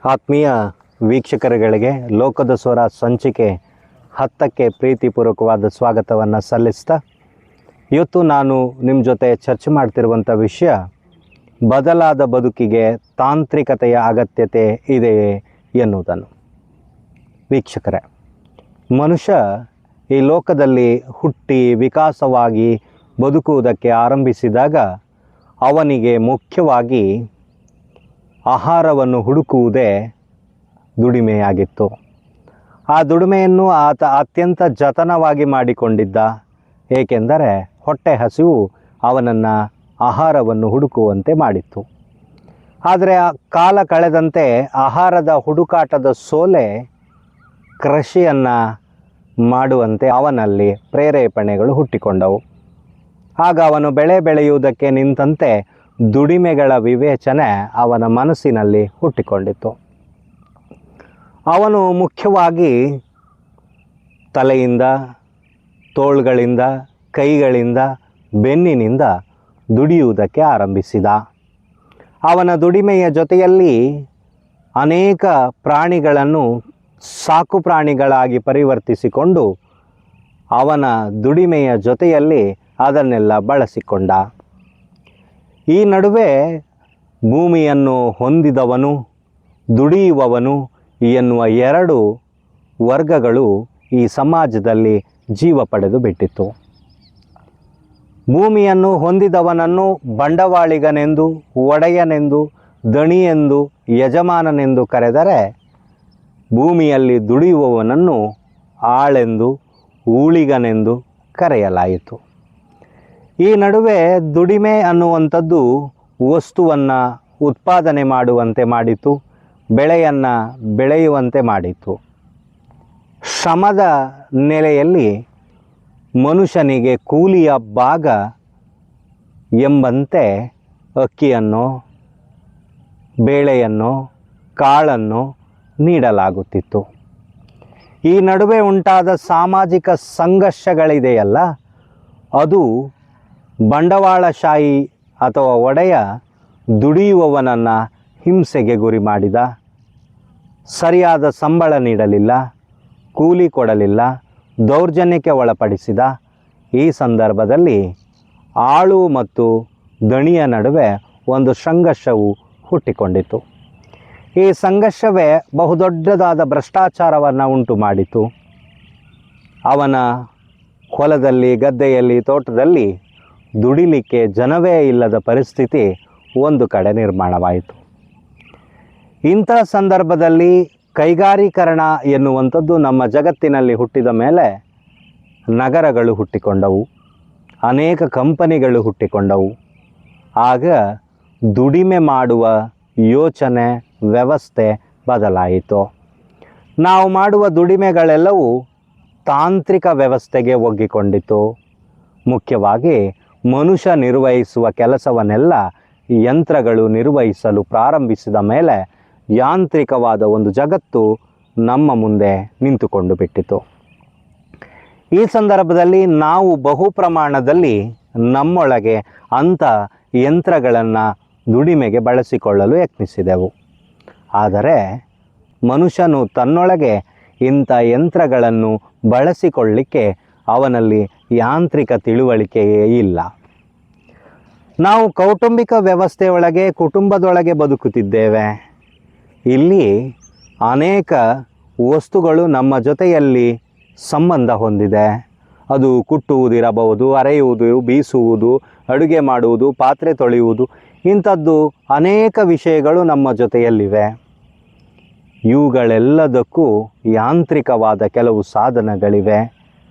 ಆತ್ಮೀಯ ವೀಕ್ಷಕರುಗಳಿಗೆ ಲೋಕದ ಸ್ವರ ಸಂಚಿಕೆ 10ಕ್ಕೆ ಪ್ರೀತಿಪೂರ್ವಕವಾದ ಸ್ವಾಗತವನ್ನು ಸಲ್ಲಿಸ್ತಾ ಇವತ್ತು ನಾನು ನಿಮ್ಮ ಜೊತೆ ಚರ್ಚೆ ಮಾಡ್ತಿರುವಂಥ ವಿಷಯ ಬದಲಾದ ಬದುಕಿಗೆ ತಾಂತ್ರಿಕತೆಯ ಅಗತ್ಯತೆ ಇದೆಯೇ ಎನ್ನುವುದನ್ನು. ವೀಕ್ಷಕರೇ, ಮನುಷ್ಯ ಈ ಲೋಕದಲ್ಲಿ ಹುಟ್ಟಿ ವಿಕಾಸವಾಗಿ ಬದುಕುವುದಕ್ಕೆ ಆರಂಭಿಸಿದಾಗ ಅವನಿಗೆ ಮುಖ್ಯವಾಗಿ ಆಹಾರವನ್ನು ಹುಡುಕುವುದೇ ದುಡಿಮೆಯಾಗಿತ್ತು. ಆ ದುಡಿಮೆಯನ್ನು ಆತ ಅತ್ಯಂತ ಜತನವಾಗಿ ಮಾಡಿಕೊಂಡಿದ್ದ, ಏಕೆಂದರೆ ಹೊಟ್ಟೆ ಹಸಿವು ಅವನನ್ನು ಆಹಾರವನ್ನು ಹುಡುಕುವಂತೆ ಮಾಡಿತ್ತು. ಆದರೆ ಆ ಕಾಲ ಕಳೆದಂತೆ ಆಹಾರದ ಹುಡುಕಾಟದ ಸೋಲೆ ಕೃಷಿಯನ್ನು ಮಾಡುವಂತೆ ಅವನಲ್ಲಿ ಪ್ರೇರೇಪಣೆಗಳು ಹುಟ್ಟಿಕೊಂಡವು. ಆಗ ಅವನು ಬೆಳೆ ಬೆಳೆಯುವುದಕ್ಕೆ ನಿಂತಂತೆ ದುಡಿಮೆಗಳ ವಿವೇಚನೆ ಅವನ ಮನಸ್ಸಿನಲ್ಲಿ ಹುಟ್ಟಿಕೊಂಡಿತು. ಅವನು ಮುಖ್ಯವಾಗಿ ತಲೆಯಿಂದ, ತೋಳುಗಳಿಂದ, ಕೈಗಳಿಂದ, ಬೆನ್ನಿನಿಂದ ದುಡಿಯುವುದಕ್ಕೆ ಆರಂಭಿಸಿದ. ಅವನ ದುಡಿಮೆಯ ಜೊತೆಯಲ್ಲಿ ಅನೇಕ ಪ್ರಾಣಿಗಳನ್ನು ಸಾಕು ಪ್ರಾಣಿಗಳಾಗಿ ಪರಿವರ್ತಿಸಿಕೊಂಡು ಅವನ ದುಡಿಮೆಯ ಜೊತೆಯಲ್ಲಿ ಅದನ್ನೆಲ್ಲ ಬಳಸಿಕೊಂಡ. ಈ ನಡುವೆ ಭೂಮಿಯನ್ನು ಹೊಂದಿದವನು, ದುಡಿಯುವವನು ಎನ್ನುವ ಎರಡು ವರ್ಗಗಳು ಈ ಸಮಾಜದಲ್ಲಿ ಜೀವ ಪಡೆದು ಬಿಟ್ಟಿತು. ಭೂಮಿಯನ್ನು ಹೊಂದಿದವನನ್ನು ಬಂಡವಾಳಿಗನೆಂದು, ಒಡೆಯನೆಂದು, ದಣಿಯೆಂದು, ಯಜಮಾನನೆಂದು ಕರೆದರೆ, ಭೂಮಿಯಲ್ಲಿ ದುಡಿಯುವವನನ್ನು ಆಳೆಂದು, ಊಳಿಗನೆಂದು ಕರೆಯಲಾಯಿತು. ಈ ನಡುವೆ ದುಡಿಮೆ ಅನ್ನುವಂಥದ್ದು ವಸ್ತುವನ್ನು ಉತ್ಪಾದನೆ ಮಾಡುವಂತೆ ಮಾಡಿತು, ಬೆಳೆಯನ್ನು ಬೆಳೆಯುವಂತೆ ಮಾಡಿತು. ಶ್ರಮದ ನೆಲೆಯಲ್ಲಿ ಮನುಷ್ಯನಿಗೆ ಕೂಲಿಯ ಭಾಗ ಎಂಬಂತೆ ಅಕ್ಕಿಯನ್ನು, ಬೇಳೆಯನ್ನು, ಕಾಳನ್ನು ನೀಡಲಾಗುತ್ತಿತ್ತು. ಈ ನಡುವೆ ಉಂಟಾದ ಸಾಮಾಜಿಕ ಸಂಘರ್ಷಗಳಿದೆಯಲ್ಲ, ಅದು ಬಂಡವಾಳಶಾಹಿ ಅಥವಾ ಒಡೆಯ ದುಡಿಯುವವನನ್ನು ಹಿಂಸೆಗೆ ಗುರಿ ಮಾಡಿದ. ಸರಿಯಾದ ಸಂಬಳ ನೀಡಲಿಲ್ಲ, ಕೂಲಿ ಕೊಡಲಿಲ್ಲ, ದೌರ್ಜನ್ಯಕ್ಕೆ ಒಳಪಡಿಸಿದ. ಈ ಸಂದರ್ಭದಲ್ಲಿ ಆಳು ಮತ್ತು ದಣಿಯ ನಡುವೆ ಒಂದು ಸಂಘರ್ಷವು ಹುಟ್ಟಿಕೊಂಡಿತು. ಈ ಸಂಘರ್ಷವೇ ಬಹುದೊಡ್ಡದಾದ ಭ್ರಷ್ಟಾಚಾರವನ್ನು ಉಂಟು ಮಾಡಿತು. ಅವನ ಹೊಲದಲ್ಲಿ, ಗದ್ದೆಯಲ್ಲಿ, ತೋಟದಲ್ಲಿ ದುಡಿಲಿಕ್ಕೆ ಜನವೇ ಇಲ್ಲದ ಪರಿಸ್ಥಿತಿ ಒಂದು ಕಡೆ ನಿರ್ಮಾಣವಾಯಿತು. ಇಂಥ ಸಂದರ್ಭದಲ್ಲಿ ಕೈಗಾರೀಕರಣ ಎನ್ನುವಂಥದ್ದು ನಮ್ಮ ಜಗತ್ತಿನಲ್ಲಿ ಹುಟ್ಟಿದ ಮೇಲೆ ನಗರಗಳು ಹುಟ್ಟಿಕೊಂಡವು, ಅನೇಕ ಕಂಪನಿಗಳು ಹುಟ್ಟಿಕೊಂಡವು. ಆಗ ದುಡಿಮೆ ಮಾಡುವ ಯೋಚನೆ, ವ್ಯವಸ್ಥೆ ಬದಲಾಯಿತು. ನಾವು ಮಾಡುವ ದುಡಿಮೆಗಳೆಲ್ಲವೂ ತಾಂತ್ರಿಕ ವ್ಯವಸ್ಥೆಗೆ ಒಗ್ಗಿಕೊಂಡಿತು. ಮುಖ್ಯವಾಗಿ ಮನುಷ್ಯ ನಿರ್ವಹಿಸುವ ಕೆಲಸವನ್ನೆಲ್ಲ ಯಂತ್ರಗಳು ನಿರ್ವಹಿಸಲು ಪ್ರಾರಂಭಿಸಿದ ಮೇಲೆ ಯಾಂತ್ರಿಕವಾದ ಒಂದು ಜಗತ್ತು ನಮ್ಮ ಮುಂದೆ ನಿಂತುಕೊಂಡು ಬಿಟ್ಟಿತು. ಈ ಸಂದರ್ಭದಲ್ಲಿ ನಾವು ಬಹು ಪ್ರಮಾಣದಲ್ಲಿ ನಮ್ಮೊಳಗೆ ಅಂಥ ಯಂತ್ರಗಳನ್ನು ದುಡಿಮೆಗೆ ಬಳಸಿಕೊಳ್ಳಲು ಯತ್ನಿಸಿದೆವು. ಆದರೆ ಮನುಷ್ಯನು ತನ್ನೊಳಗೆ ಇಂಥ ಯಂತ್ರಗಳನ್ನು ಬಳಸಿಕೊಳ್ಳಲಿಕ್ಕೆ ಅವನಲ್ಲಿ ಯಾಂತ್ರಿಕ ತಿಳುವಳಿಕೆಯೇ ಇಲ್ಲ. ನಾವು ಕೌಟುಂಬಿಕ ವ್ಯವಸ್ಥೆಯೊಳಗೆ, ಕುಟುಂಬದೊಳಗೆ ಬದುಕುತ್ತಿದ್ದೇವೆ. ಇಲ್ಲಿ ಅನೇಕ ವಸ್ತುಗಳು ನಮ್ಮ ಜೊತೆಯಲ್ಲಿ ಸಂಬಂಧ ಹೊಂದಿದೆ. ಅದು ಕುಟ್ಟುವುದಿರಬಹುದು, ಅರೆಯುವುದು, ಬೀಸುವುದು, ಅಡುಗೆ ಮಾಡುವುದು, ಪಾತ್ರೆ ತೊಳೆಯುವುದು, ಇಂಥದ್ದು ಅನೇಕ ವಿಷಯಗಳು ನಮ್ಮ ಜೊತೆಯಲ್ಲಿವೆ. ಇವುಗಳೆಲ್ಲದಕ್ಕೂ ಯಾಂತ್ರಿಕವಾದ ಕೆಲವು ಸಾಧನಗಳಿವೆ.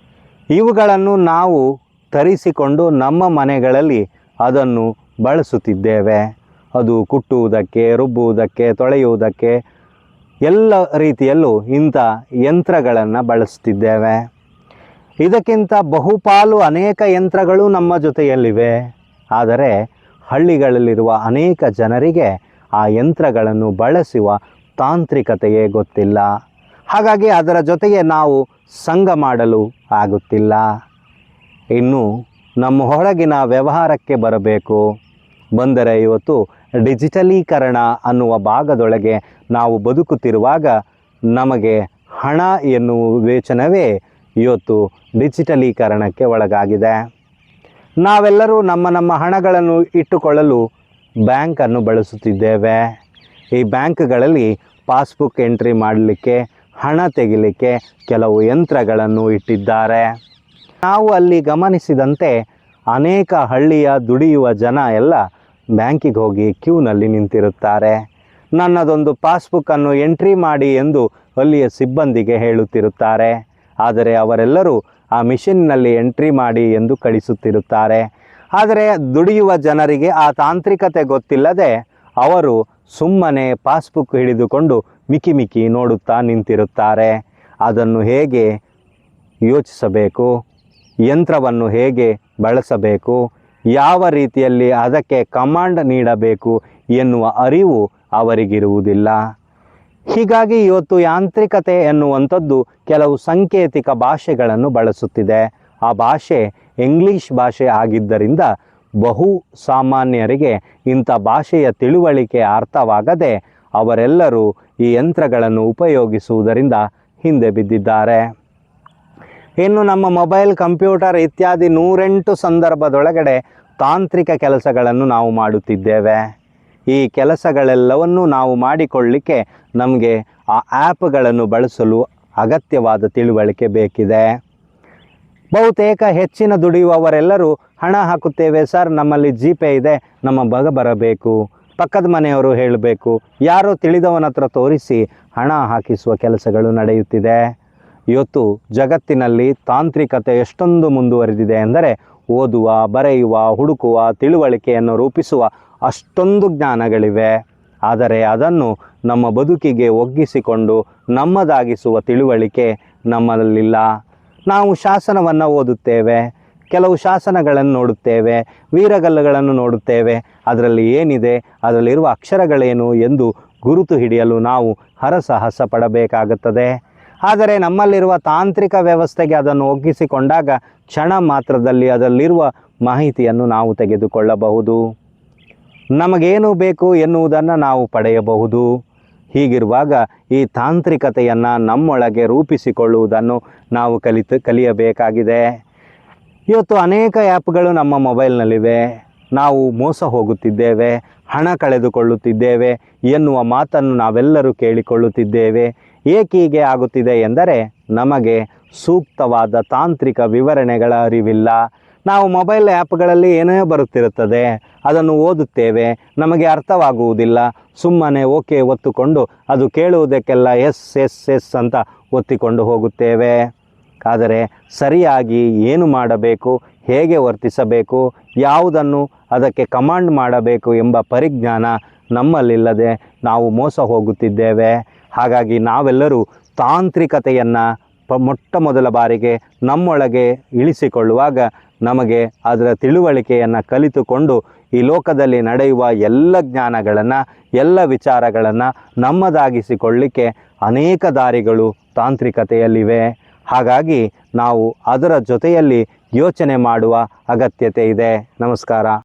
ಇವುಗಳನ್ನು ನಾವು ತರಿಸಿಕೊಂಡು ನಮ್ಮ ಮನೆಗಳಲ್ಲಿ ಅದನ್ನು ಬಳಸುತ್ತಿದ್ದೇವೆ. ಅದು ಕುಟ್ಟುವುದಕ್ಕೆ, ರುಬ್ಬುವುದಕ್ಕೆ, ತೊಳೆಯುವುದಕ್ಕೆ ಎಲ್ಲ ರೀತಿಯಲ್ಲೂ ಇಂಥ ಯಂತ್ರಗಳನ್ನು ಬಳಸ್ತಿದ್ದೇವೆ. ಇದಕ್ಕಿಂತ ಬಹುಪಾಲು ಅನೇಕ ಯಂತ್ರಗಳು ನಮ್ಮ ಜೊತೆಯಲ್ಲಿವೆ. ಆದರೆ ಹಳ್ಳಿಗಳಲ್ಲಿರುವ ಅನೇಕ ಜನರಿಗೆ ಆ ಯಂತ್ರಗಳನ್ನು ಬಳಸುವ ತಾಂತ್ರಿಕತೆಯೇ ಗೊತ್ತಿಲ್ಲ. ಹಾಗಾಗಿ ಅದರ ಜೊತೆಗೆ ನಾವು ಸಂಘ ಮಾಡಲು ಆಗುತ್ತಿಲ್ಲ. ಇನ್ನು ನಮ್ಮ ಹೊರಗಿನ ವ್ಯವಹಾರಕ್ಕೆ ಬರಬೇಕು. ಬಂದರೆ ಇವತ್ತು ಡಿಜಿಟಲೀಕರಣ ಅನ್ನುವ ಭಾಗದೊಳಗೆ ನಾವು ಬದುಕುತ್ತಿರುವಾಗ ನಮಗೆ ಹಣ ಎನ್ನುವ ವಿವೇಚನವೇ ಇವತ್ತು ಡಿಜಿಟಲೀಕರಣಕ್ಕೆ ಒಳಗಾಗಿದೆ. ನಾವೆಲ್ಲರೂ ನಮ್ಮ ಹಣಗಳನ್ನು ಇಟ್ಟುಕೊಳ್ಳಲು ಬ್ಯಾಂಕನ್ನು ಬಳಸುತ್ತಿದ್ದೇವೆ. ಈ ಬ್ಯಾಂಕ್ಗಳಲ್ಲಿ ಪಾಸ್ಬುಕ್ ಎಂಟ್ರಿ ಮಾಡಲಿಕ್ಕೆ, ಹಣ ತೆಗಿಲಿಕ್ಕೆ ಕೆಲವು ಯಂತ್ರಗಳನ್ನು ಇಟ್ಟಿದ್ದಾರೆ. ನಾವು ಅಲ್ಲಿ ಗಮನಿಸಿದಂತೆ ಅನೇಕ ಹಳ್ಳಿಯ ದುಡಿಯುವ ಜನ ಎಲ್ಲ ಬ್ಯಾಂಕಿಗೆ ಹೋಗಿ ಕ್ಯೂನಲ್ಲಿ ನಿಂತಿರುತ್ತಾರೆ. ನನ್ನದೊಂದು ಪಾಸ್ಬುಕ್ಕನ್ನು ಎಂಟ್ರಿ ಮಾಡಿ ಎಂದು ಅಲ್ಲಿಯ ಸಿಬ್ಬಂದಿಗೆ ಹೇಳುತ್ತಿರುತ್ತಾರೆ. ಆದರೆ ಅವರೆಲ್ಲರೂ ಆ ಮಿಷಿನ್ನಲ್ಲಿ ಎಂಟ್ರಿ ಮಾಡಿ ಎಂದು ಕಳಿಸುತ್ತಿರುತ್ತಾರೆ. ಆದರೆ ದುಡಿಯುವ ಜನರಿಗೆ ಆ ತಾಂತ್ರಿಕತೆ ಗೊತ್ತಿಲ್ಲದೆ ಅವರು ಸುಮ್ಮನೆ ಪಾಸ್ಬುಕ್ ಹಿಡಿದುಕೊಂಡು ಮಿಕಿ ನೋಡುತ್ತಾ ನಿಂತಿರುತ್ತಾರೆ. ಅದನ್ನು ಹೇಗೆ ಯೋಚಿಸಬೇಕು, ಯಂತ್ರವನ್ನು ಹೇಗೆ ಬಳಸಬೇಕು, ಯಾವ ರೀತಿಯಲ್ಲಿ ಅದಕ್ಕೆ ಕಮಾಂಡ್ ನೀಡಬೇಕು ಎನ್ನುವ ಅರಿವು ಅವರಿಗಿರುವುದಿಲ್ಲ. ಹೀಗಾಗಿ ಇವತ್ತು ಯಾಂತ್ರಿಕತೆ ಎನ್ನುವಂಥದ್ದು ಕೆಲವು ಸಾಂಕೇತಿಕ ಭಾಷೆಗಳನ್ನು ಬಳಸುತ್ತಿದೆ. ಆ ಭಾಷೆ ಇಂಗ್ಲೀಷ್ ಭಾಷೆ ಆಗಿದ್ದರಿಂದ ಬಹು ಸಾಮಾನ್ಯರಿಗೆ ಇಂಥ ಭಾಷೆಯ ತಿಳುವಳಿಕೆ ಅರ್ಥವಾಗದೆ ಅವರೆಲ್ಲರೂ ಈ ಯಂತ್ರಗಳನ್ನು ಉಪಯೋಗಿಸುವುದರಿಂದ ಹಿಂದೆ ಬಿದ್ದಿದ್ದಾರೆ. ಇನ್ನು ನಮ್ಮ ಮೊಬೈಲ್, ಕಂಪ್ಯೂಟರ್ ಇತ್ಯಾದಿ 108 ಸಂದರ್ಭದೊಳಗಡೆ ತಾಂತ್ರಿಕ ಕೆಲಸಗಳನ್ನು ನಾವು ಮಾಡುತ್ತಿದ್ದೇವೆ. ಈ ಕೆಲಸಗಳೆಲ್ಲವನ್ನೂ ನಾವು ಮಾಡಿಕೊಳ್ಳಲಿಕ್ಕೆ ನಮಗೆ ಆ ಆ್ಯಪ್ಗಳನ್ನು ಬಳಸಲು ಅಗತ್ಯವಾದ ತಿಳುವಳಿಕೆ ಬೇಕಿದೆ. ಬಹುತೇಕ ಹೆಚ್ಚಿನ ದುಡಿಯುವವರೆಲ್ಲರೂ ಹಣ ಹಾಕುತ್ತೇವೆ ಸರ್, ನಮ್ಮಲ್ಲಿ ಜಿಪೇ ಇದೆ, ನಮ್ಮ ಬರಬೇಕು, ಪಕ್ಕದ ಮನೆಯವರು ಹೇಳಬೇಕು, ಯಾರೋ ತಿಳಿದವನ ಹತ್ರ ತೋರಿಸಿ ಹಣ ಹಾಕಿಸುವ ಕೆಲಸಗಳು ನಡೆಯುತ್ತಿದೆ. ಇವತ್ತು ಜಗತ್ತಿನಲ್ಲಿ ತಾಂತ್ರಿಕತೆ ಎಷ್ಟೊಂದು ಮುಂದುವರೆದಿದೆ ಎಂದರೆ ಓದುವ, ಬರೆಯುವ, ಹುಡುಕುವ, ತಿಳುವಳಿಕೆಯನ್ನು ರೂಪಿಸುವ ಅಷ್ಟೊಂದು ಜ್ಞಾನಗಳಿವೆ. ಆದರೆ ಅದನ್ನು ನಮ್ಮ ಬದುಕಿಗೆ ಒಗ್ಗಿಸಿಕೊಂಡು ನಮ್ಮದಾಗಿಸುವ ತಿಳುವಳಿಕೆ ನಮ್ಮಲ್ಲಿಲ್ಲ. ನಾವು ಶಾಸನವನ್ನು ಓದುತ್ತೇವೆ, ಕೆಲವು ಶಾಸನಗಳನ್ನು ನೋಡುತ್ತೇವೆ, ವೀರಗಲ್ಲುಗಳನ್ನು ನೋಡುತ್ತೇವೆ. ಅದರಲ್ಲಿ ಏನಿದೆ, ಅದರಲ್ಲಿರುವ ಅಕ್ಷರಗಳೇನು ಎಂದು ಗುರುತು ಹಿಡಿಯಲು ನಾವು ಹರಸಾಹಸ ಪಡಬೇಕಾಗುತ್ತದೆ. ಆದರೆ ನಮ್ಮಲ್ಲಿರುವ ತಾಂತ್ರಿಕ ವ್ಯವಸ್ಥೆಗೆ ಅದನ್ನು ಒಗ್ಗಿಸಿಕೊಂಡಾಗ ಕ್ಷಣ ಮಾತ್ರದಲ್ಲಿ ಅದರಲ್ಲಿರುವ ಮಾಹಿತಿಯನ್ನು ನಾವು ತೆಗೆದುಕೊಳ್ಳಬಹುದು. ನಮಗೇನು ಬೇಕು ಎನ್ನುವುದನ್ನು ನಾವು ಪಡೆಯಬಹುದು. ಹೀಗಿರುವಾಗ ಈ ತಾಂತ್ರಿಕತೆಯನ್ನು ನಮ್ಮೊಳಗೆ ರೂಪಿಸಿಕೊಳ್ಳುವುದನ್ನು ನಾವು ಕಲಿಯಬೇಕಾಗಿದೆ. ಇವತ್ತು ಅನೇಕ ಆ್ಯಪ್ಗಳು ನಮ್ಮ ಮೊಬೈಲ್ನಲ್ಲಿವೆ. ನಾವು ಮೋಸ ಹೋಗುತ್ತಿದ್ದೇವೆ, ಹಣ ಕಳೆದುಕೊಳ್ಳುತ್ತಿದ್ದೇವೆ ಎನ್ನುವ ಮಾತನ್ನು ನಾವೆಲ್ಲರೂ ಕೇಳಿಕೊಳ್ಳುತ್ತಿದ್ದೇವೆ. ಏಕೀಗೆ ಆಗುತ್ತಿದೆ ಎಂದರೆ ನಮಗೆ ಸೂಕ್ತವಾದ ತಾಂತ್ರಿಕ ವಿವರಣೆಗಳ ಅರಿವಿಲ್ಲ. ನಾವು ಮೊಬೈಲ್ ಆ್ಯಪ್ಗಳಲ್ಲಿ ಏನೇ ಬರುತ್ತಿರುತ್ತದೆ, ಅದನ್ನು ಓದುತ್ತೇವೆ, ನಮಗೆ ಅರ್ಥವಾಗುವುದಿಲ್ಲ. ಸುಮ್ಮನೆ ಓಕೆ ಒತ್ತುಕೊಂಡು ಅದು ಕೇಳುವುದಕ್ಕೆಲ್ಲ ಎಸ್ ಎಸ್ ಎಸ್ ಅಂತ ಒತ್ತಿಕೊಂಡು ಹೋಗುತ್ತೇವೆ. ಆದರೆ ಸರಿಯಾಗಿ ಏನು ಮಾಡಬೇಕು, ಹೇಗೆ ವರ್ತಿಸಬೇಕು, ಯಾವುದನ್ನು ಅದಕ್ಕೆ ಕಮಾಂಡ್ ಮಾಡಬೇಕು ಎಂಬ ಪರಿಜ್ಞಾನ ನಮ್ಮಲ್ಲಿಲ್ಲದೆ ನಾವು ಮೋಸ ಹೋಗುತ್ತಿದ್ದೇವೆ. ಹಾಗಾಗಿ ನಾವೆಲ್ಲರೂ ತಾಂತ್ರಿಕತೆಯನ್ನು ಮೊಟ್ಟ ಮೊದಲ ಬಾರಿಗೆ ನಮ್ಮೊಳಗೆ ಇಳಿಸಿಕೊಳ್ಳುವಾಗ ನಮಗೆ ಅದರ ತಿಳುವಳಿಕೆಯನ್ನು ಕಲಿತುಕೊಂಡು ಈ ಲೋಕದಲ್ಲಿ ನಡೆಯುವ ಎಲ್ಲ ಜ್ಞಾನಗಳನ್ನು, ಎಲ್ಲ ವಿಚಾರಗಳನ್ನು ನಮ್ಮದಾಗಿಸಿಕೊಳ್ಳಲಿಕ್ಕೆ ಅನೇಕ ದಾರಿಗಳು ತಾಂತ್ರಿಕತೆಯಲ್ಲಿವೆ. ಹಾಗಾಗಿ ನಾವು ಅದರ ಜೊತೆಯಲ್ಲಿ ಯೋಚನೆ ಮಾಡುವ ಅಗತ್ಯತೆ ಇದೆ. ನಮಸ್ಕಾರ.